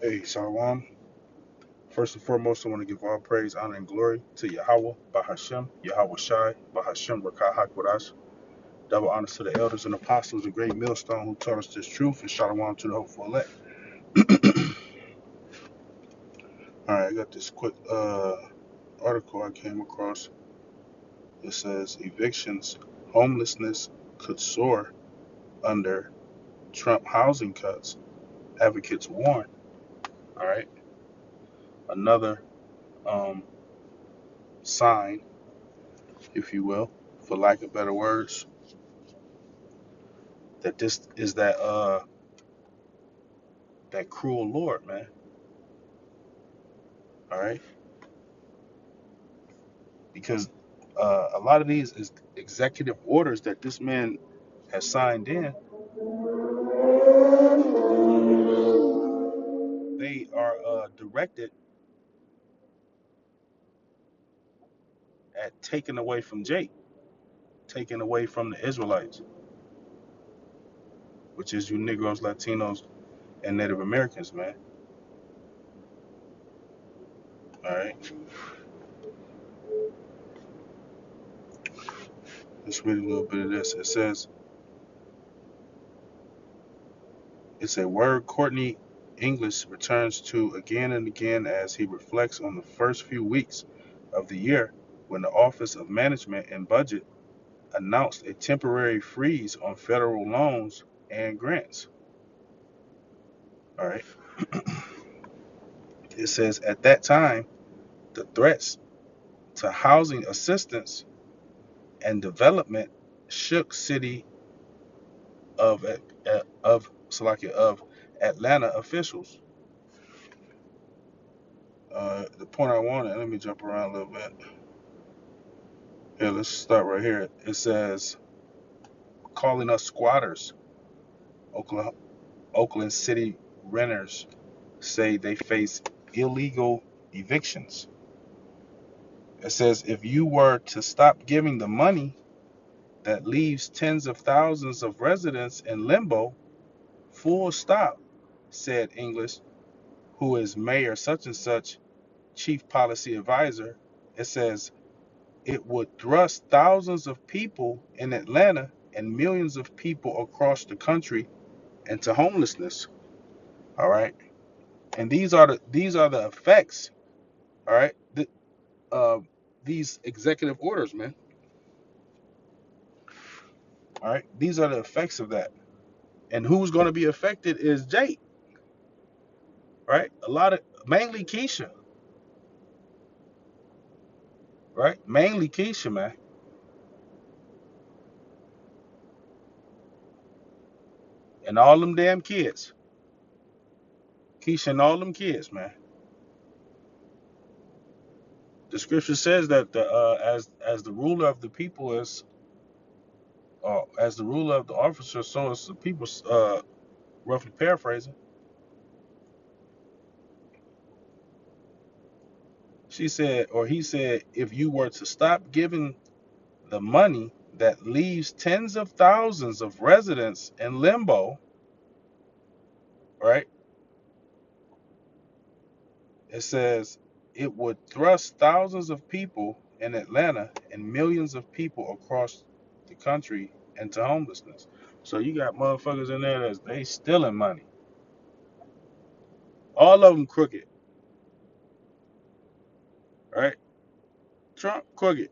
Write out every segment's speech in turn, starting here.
Hey, Shalom. First and foremost, I want to give all praise, honor, and glory to Yahweh, Bahashem, Yahweh Shai, Bahashem, Rakah HaKodash. Double honors to the elders and apostles, the great millstone who taught us this truth, and Shalom to the hopeful elect. All right, I got this quick article I came across. It says evictions, homelessness could soar under Trump housing cuts. Advocates warn. All right, another um, sign, if you will, for lack of better words, that this is that cruel Lord, man. All right, because a lot of these is executive orders that this man has signed in. They are directed at taking away from Jake, taking away from the Israelites, which is you Negroes, Latinos, and Native Americans, man. All right, let's read a little bit of this. It says it's a word Courtney English returns to again and again as he reflects on the first few weeks of the year when the Office of Management and Budget announced a temporary freeze on federal loans and grants. All right. It says at that time, the threats to housing assistance and development shook city of Atlanta officials. The point I wanted, let me jump around a little bit. Here, let's start right here. It says calling us squatters. Oakland City renters say they face illegal evictions. It says if you were to stop giving the money that leaves tens of thousands of residents in limbo, full stop, said English, who is mayor such and such chief policy advisor. It says it would thrust thousands of people in Atlanta and millions of people across the country into homelessness. All right. And these are the effects, all right, these executive orders, man. All right. These are the effects of that. And who's going to be affected is Jake, right? A lot of mainly Keisha, right? Mainly Keisha, man. And all them damn kids. Keisha and all them kids, man. The scripture says that as the ruler of the people is as the ruler of the officer, so is the people, roughly paraphrasing. She said, or he said, if you were to stop giving the money that leaves tens of thousands of residents in limbo, right? It says it would thrust thousands of people in Atlanta and millions of people across the country into homelessness. So you got motherfuckers in there that's they stealing money. All of them crooked, right? Trump crooked.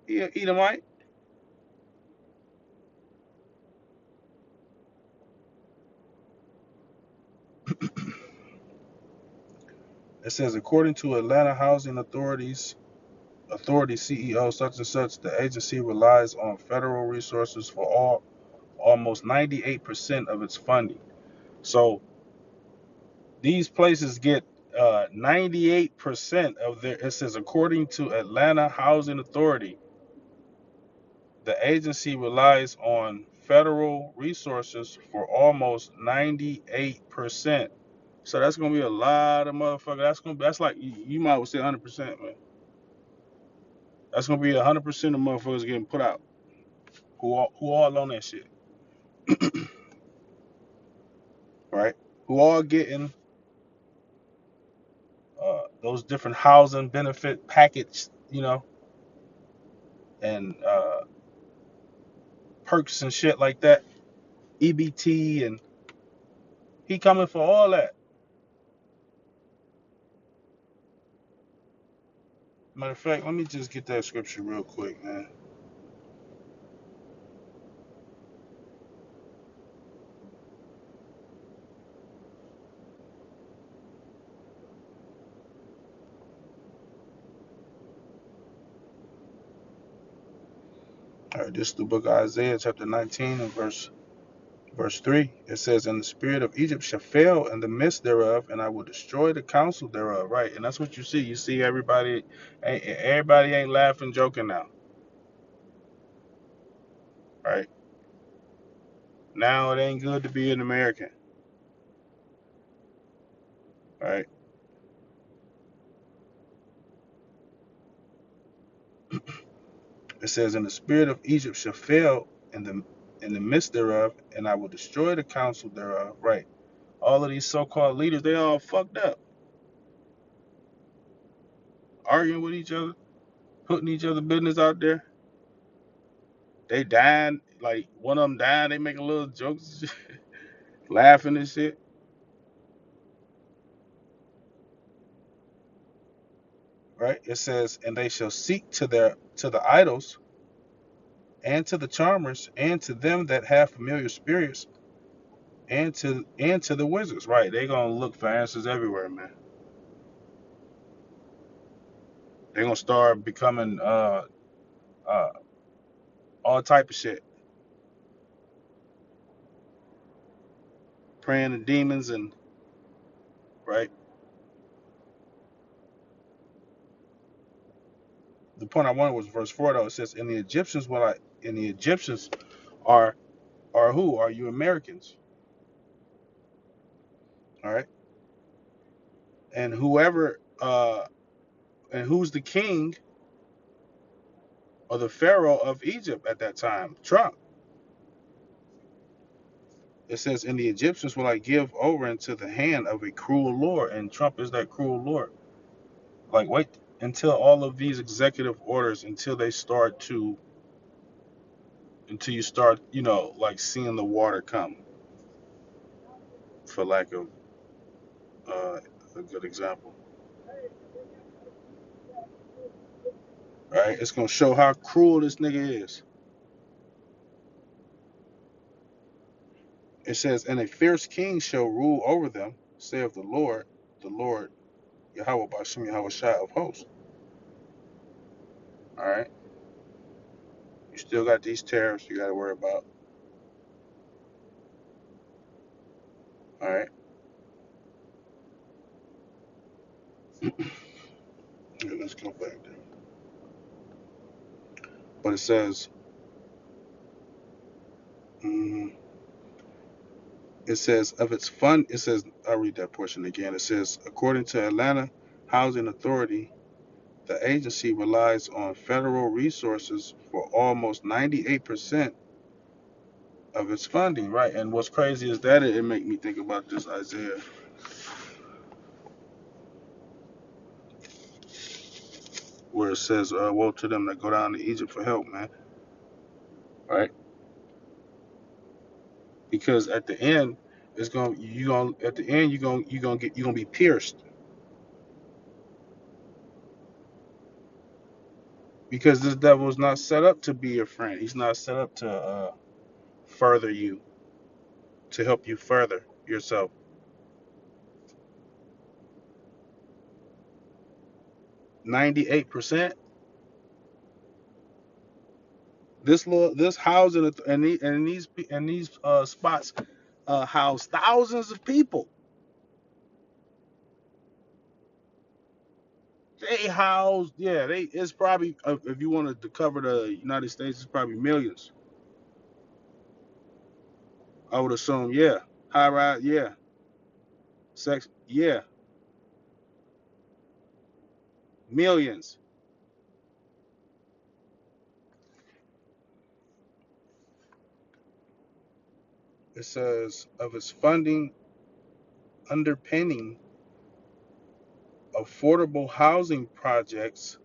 He a Edomite. It says according to Atlanta Housing Authority CEO such and such, the agency relies on federal resources for almost 98% of its funding. So these places get 98% of their, it says, according to Atlanta Housing Authority, the agency relies on federal resources for almost 98%. So that's gonna be a lot of motherfuckers. That's like you might well say 100%, man. That's gonna be 100% of motherfuckers getting put out who all on that shit, right? Who all getting those different housing benefit package, and perks and shit like that, EBT, and he coming for all that. Matter of fact, let me just get that scripture real quick, man. All right, this is the book of Isaiah, chapter 19, and verse 3. It says, "And the spirit of Egypt shall fail in the midst thereof, and I will destroy the counsel thereof." Right, and that's what you see. You see everybody ain't laughing, joking now. Right now, it ain't good to be an American. Right. It says, "And the spirit of Egypt shall fail in the midst thereof, and I will destroy the counsel thereof." Right. All of these so-called leaders, they all fucked up, arguing with each other, putting each other business out there. They dying, like one of them dying, they making little jokes, laughing and shit. Right. It says, "And they shall seek to the idols and to the charmers and to them that have familiar spirits and to the wizards." Right. They gonna look for answers everywhere, man. They gonna start becoming uh all type of shit, praying to demons and right. The point I wanted was verse 4 though. It says, "And the Egyptians are who? Are you Americans?" All right. And who's the king or the pharaoh of Egypt at that time? Trump. It says, "And the Egyptians will I give over into the hand of a cruel lord," and Trump is that cruel lord. Like, wait until all of these executive orders, until you start, like seeing the water come, for lack of uh, a good example. Right? It's gonna show how cruel this nigga is. It says, "And a fierce king shall rule over them, saith the Lord Yahweh Bashem Yahweh Shai of hosts." All right, you still got these tariffs you got to worry about. All right, yeah, let's go back there. But it says, mm, it says of its fund. It says, I'll read that portion again. It says, according to Atlanta Housing Authority, the agency relies on federal resources for almost 98% of its funding. Right, and what's crazy is that it make me think about this Isaiah, where it says, "Woe to them that go down to Egypt for help," man. Right, because at the end, it's gonna you gonna at the end you gonna be pierced, because this devil is not set up to be your friend. He's not set up to further you, to help you further yourself. 98%. This housing and these spots house thousands of people. They house, yeah, they it's probably, if you wanted to cover the United States, it's probably millions. I would assume, yeah. High rise, yeah. Sex, yeah. Millions. It says of its funding underpinning affordable housing projects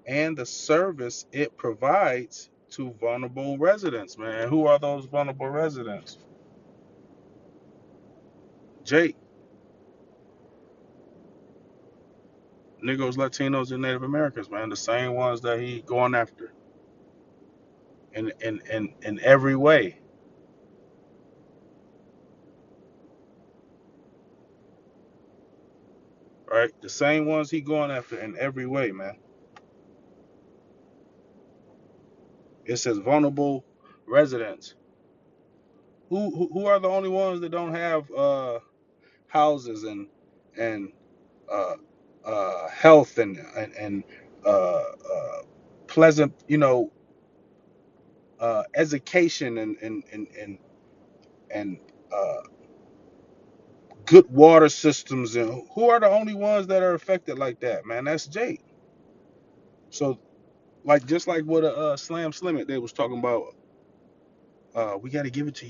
and the service it provides to vulnerable residents, man. Who are those vulnerable residents? Jake, Negroes, Latinos, and Native Americans, man. The same ones that he going after in every way, right? The same ones he going after in every way, man. It says vulnerable residents. Who are the only ones that don't have houses and uh, health and pleasant, education and uh, good water systems, and who are the only ones that are affected like that, man? That's Jake. So like just like what Slam Slimit they was talking about, we got to give it to